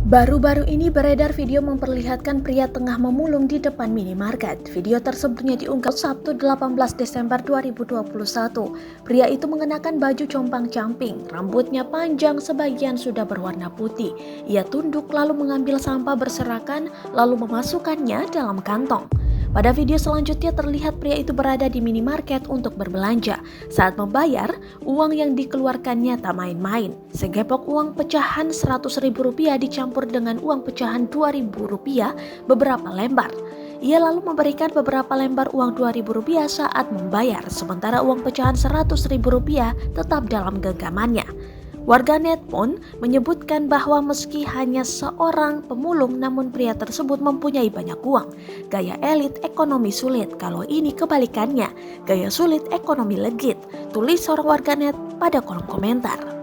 Baru-baru ini beredar video memperlihatkan pria tengah memulung di depan minimarket. Video tersebutnya diunggah Sabtu 18 Desember 2021. Pria itu mengenakan baju compang-camping, rambutnya panjang sebagian sudah berwarna putih. Ia tunduk lalu mengambil sampah berserakan lalu memasukkannya dalam kantong. Pada video selanjutnya terlihat pria itu berada di minimarket untuk berbelanja. Saat membayar, uang yang dikeluarkannya tak main-main. Segepok uang pecahan Rp100.000 dicampur dengan uang pecahan Rp2.000 beberapa lembar. Ia lalu memberikan beberapa lembar uang Rp2.000 saat membayar, sementara uang pecahan Rp100.000 tetap dalam genggamannya. Warganet pun menyebutkan bahwa meski hanya seorang pemulung, namun pria tersebut mempunyai banyak uang. Gaya elit, ekonomi sulit. Kalau ini kebalikannya, gaya sulit, ekonomi legit. Tulis seorang warganet pada kolom komentar.